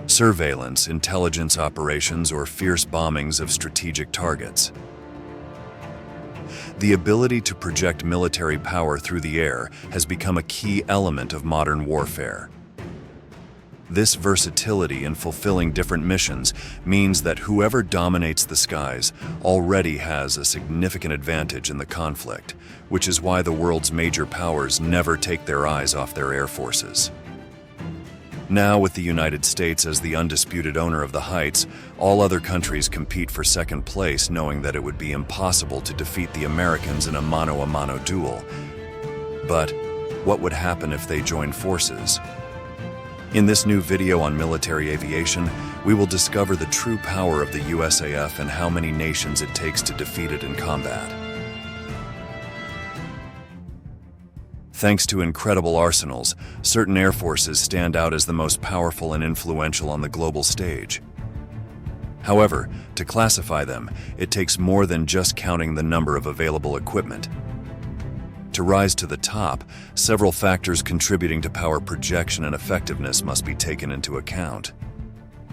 surveillance, intelligence operations, or fierce bombings of strategic targets. The ability to project military power through the air has become a key element of modern warfare. This versatility in fulfilling different missions means that whoever dominates the skies already has a significant advantage in the conflict, which is why the world's major powers never take their eyes off their air forces. Now, with the United States as the undisputed owner of the heights, all other countries compete for second place, knowing that it would be impossible to defeat the Americans in a mano-a-mano duel. But what would happen if they joined forces? In this new video on military aviation, we will discover the true power of the USAF and how many nations it takes to defeat it in combat. Thanks to incredible arsenals, certain air forces stand out as the most powerful and influential on the global stage. However, to classify them, it takes more than just counting the number of available equipment. To rise to the top, several factors contributing to power projection and effectiveness must be taken into account.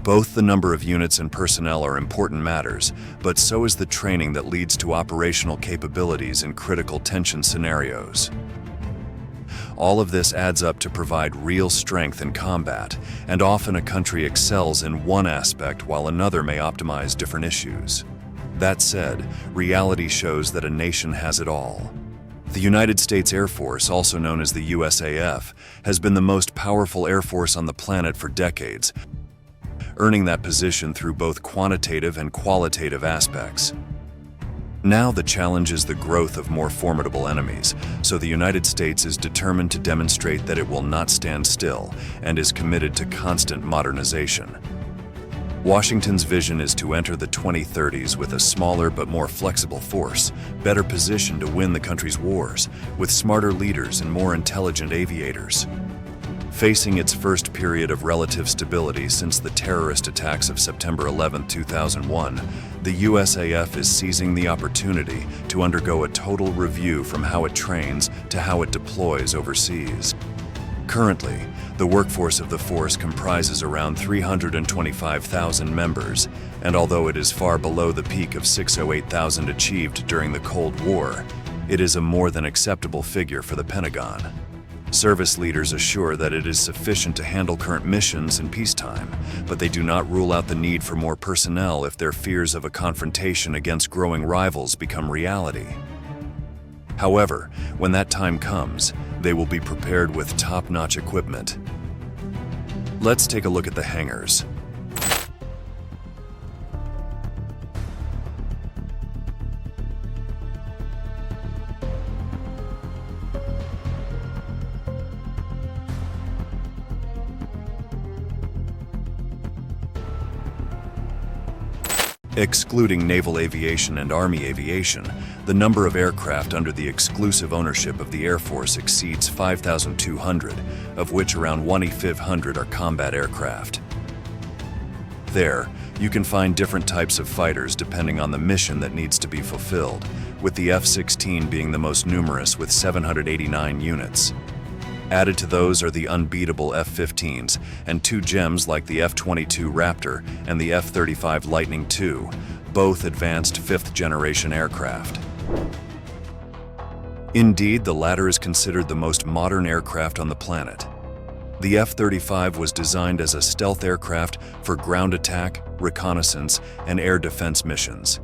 Both the number of units and personnel are important matters, but so is the training that leads to operational capabilities in critical tension scenarios. All of this adds up to provide real strength in combat, and often a country excels in one aspect while another may optimize different issues. That said, reality shows that a nation has it all. The United States Air Force, also known as the USAF, has been the most powerful air force on the planet for decades, earning that position through both quantitative and qualitative aspects. Now the challenge is the growth of more formidable enemies, so the United States is determined to demonstrate that it will not stand still and is committed to constant modernization. Washington's vision is to enter the 2030s with a smaller but more flexible force, better positioned to win the country's wars, with smarter leaders and more intelligent aviators. Facing its first period of relative stability since the terrorist attacks of September 11, 2001, the USAF is seizing the opportunity to undergo a total review from how it trains to how it deploys overseas. Currently, the workforce of the force comprises around 325,000 members, and although it is far below the peak of 608,000 achieved during the Cold War, it is a more than acceptable figure for the Pentagon. Service leaders assure that it is sufficient to handle current missions in peacetime, but they do not rule out the need for more personnel if their fears of a confrontation against growing rivals become reality. However, when that time comes, they will be prepared with top-notch equipment. Let's take a look at the hangars. Excluding naval aviation and Army aviation, the number of aircraft under the exclusive ownership of the Air Force exceeds 5,200, of which around 2,500 are combat aircraft. There, you can find different types of fighters depending on the mission that needs to be fulfilled, with the F-16 being the most numerous with 789 units. Added to those are the unbeatable F-15s and two gems like the F-22 Raptor and the F-35 Lightning II, both advanced fifth-generation aircraft. Indeed, the latter is considered the most modern aircraft on the planet. The F-35 was designed as a stealth aircraft for ground attack, reconnaissance, and air defense missions.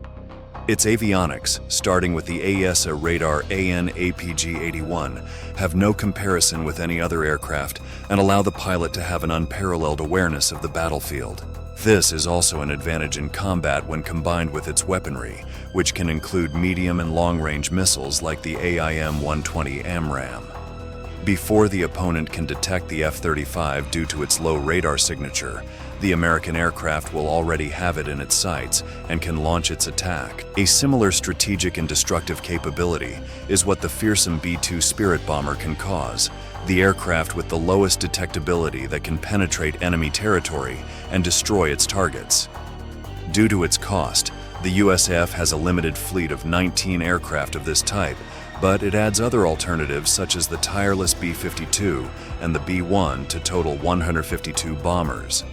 Its avionics, starting with the AESA radar AN/APG-81, have no comparison with any other aircraft and allow the pilot to have an unparalleled awareness of the battlefield. This is also an advantage in combat when combined with its weaponry, which can include medium and long-range missiles like the AIM-120 AMRAAM. Before the opponent can detect the F-35 due to its low radar signature, the American aircraft will already have it in its sights and can launch its attack. A similar strategic and destructive capability is what the fearsome B-2 Spirit bomber can cause, the aircraft with the lowest detectability that can penetrate enemy territory and destroy its targets. Due to its cost, the USAF has a limited fleet of 19 aircraft of this type, but it adds other alternatives such as the tireless B-52 and the B-1 to total 152 bombers.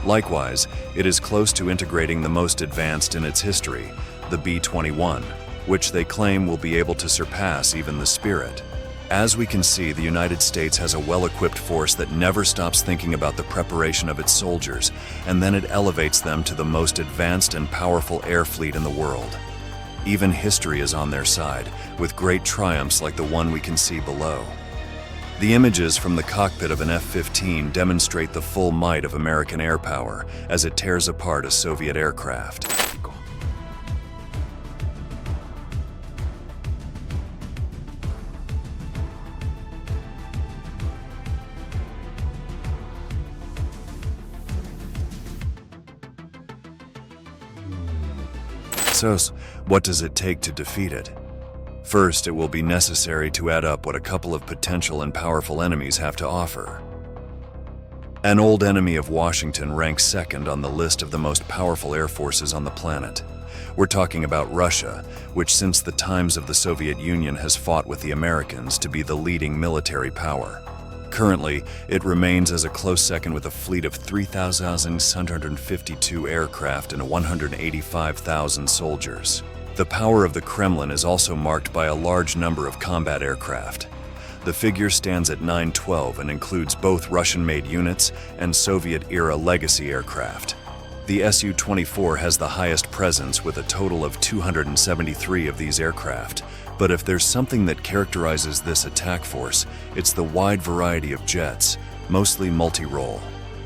Likewise, it is close to integrating the most advanced in its history, the B-21, which they claim will be able to surpass even the Spirit. As we can see, the United States has a well-equipped force that never stops thinking about the preparation of its soldiers, and then it elevates them to the most advanced and powerful air fleet in the world. Even history is on their side, with great triumphs like the one we can see below. The images from the cockpit of an F-15 demonstrate the full might of American air power as it tears apart a Soviet aircraft. So, what does it take to defeat it? First, it will be necessary to add up what a couple of potential and powerful enemies have to offer. An old enemy of Washington ranks second on the list of the most powerful air forces on the planet. We're talking about Russia, which since the times of the Soviet Union has fought with the Americans to be the leading military power. Currently, it remains as a close second with a fleet of 3,652 aircraft and 185,000 soldiers. The power of the Kremlin is also marked by a large number of combat aircraft. The figure stands at 912 and includes both Russian-made units and Soviet-era legacy aircraft. The Su-24 has the highest presence with a total of 273 of these aircraft. But if there's something that characterizes this attack force, it's the wide variety of jets, mostly multi-role.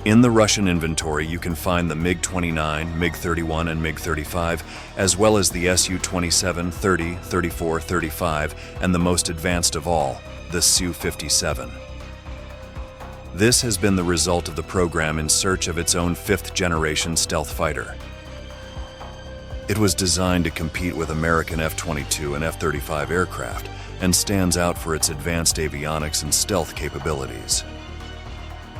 In the Russian inventory, you can find the MiG-29, MiG-31, and MiG-35, as well as the Su-27, 30, 34, 35, and the most advanced of all, the Su-57. This has been the result of the program in search of its own fifth-generation stealth fighter. It was designed to compete with American F-22 and F-35 aircraft and stands out for its advanced avionics and stealth capabilities.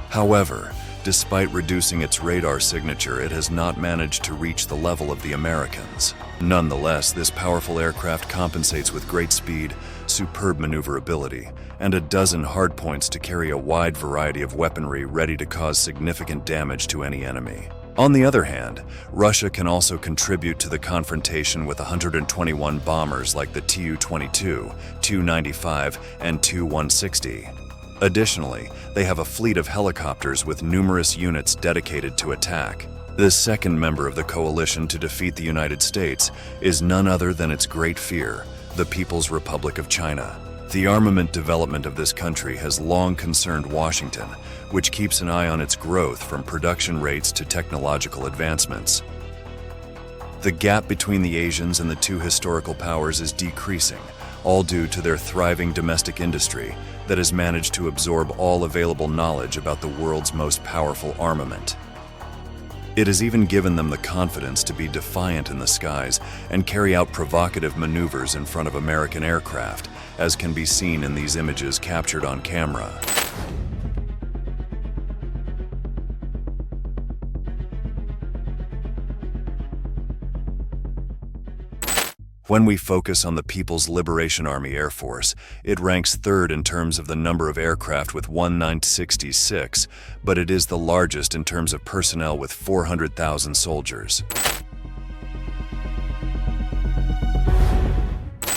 However, despite reducing its radar signature, it has not managed to reach the level of the Americans. Nonetheless, this powerful aircraft compensates with great speed, superb maneuverability, and a dozen hardpoints to carry a wide variety of weaponry ready to cause significant damage to any enemy. On the other hand, Russia can also contribute to the confrontation with 121 bombers like the Tu-22, Tu-95, and Tu-160. Additionally, they have a fleet of helicopters with numerous units dedicated to attack. The second member of the coalition to defeat the United States is none other than its great fear, the People's Republic of China. The armament development of this country has long concerned Washington, which keeps an eye on its growth from production rates to technological advancements. The gap between the Asians and the two historical powers is decreasing, all due to their thriving domestic industry that has managed to absorb all available knowledge about the world's most powerful armament. It has even given them the confidence to be defiant in the skies and carry out provocative maneuvers in front of American aircraft, as can be seen in these images captured on camera. When we focus on the People's Liberation Army Air Force, it ranks third in terms of the number of aircraft with 1966, but it is the largest in terms of personnel with 400,000 soldiers.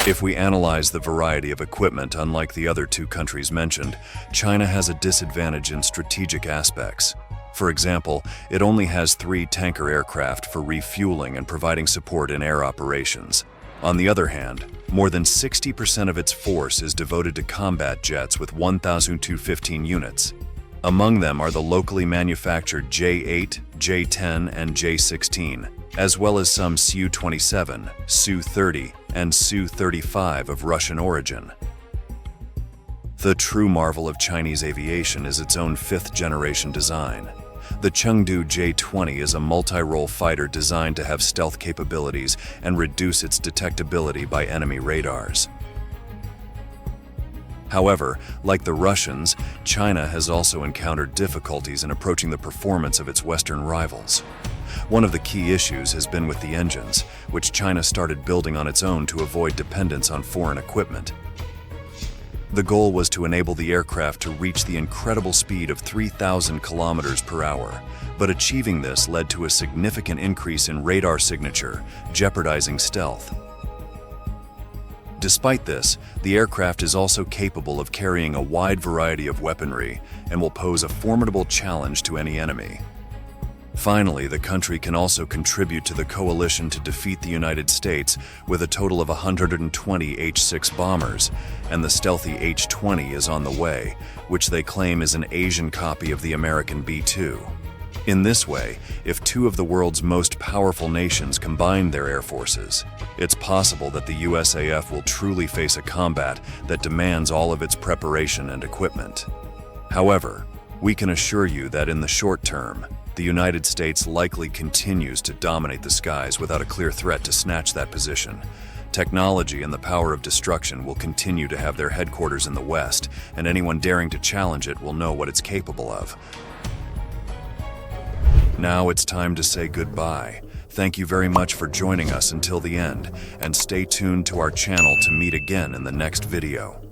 If we analyze the variety of equipment, unlike the other two countries mentioned, China has a disadvantage in strategic aspects. For example, it only has 3 tanker aircraft for refueling and providing support in air operations. On the other hand, more than 60% of its force is devoted to combat jets with 1,215 units. Among them are the locally manufactured J-8, J-10, and J-16, as well as some Su-27, Su-30, and Su-35 of Russian origin. The true marvel of Chinese aviation is its own fifth-generation design. The Chengdu J-20 is a multi-role fighter designed to have stealth capabilities and reduce its detectability by enemy radars. However, like the Russians, China has also encountered difficulties in approaching the performance of its Western rivals. One of the key issues has been with the engines, which China started building on its own to avoid dependence on foreign equipment. The goal was to enable the aircraft to reach the incredible speed of 3,000 kilometers per hour, but achieving this led to a significant increase in radar signature, jeopardizing stealth. Despite this, the aircraft is also capable of carrying a wide variety of weaponry and will pose a formidable challenge to any enemy. Finally, the country can also contribute to the coalition to defeat the United States with a total of 120 H-6 bombers, and the stealthy H-20 is on the way, which they claim is an Asian copy of the American B-2. In this way, if two of the world's most powerful nations combine their air forces, it's possible that the USAF will truly face a combat that demands all of its preparation and equipment. However, we can assure you that in the short term, the United States likely continues to dominate the skies without a clear threat to snatch that position. Technology and the power of destruction will continue to have their headquarters in the West, and anyone daring to challenge it will know what it's capable of. Now it's time to say goodbye. Thank you very much for joining us until the end, and stay tuned to our channel to meet again in the next video.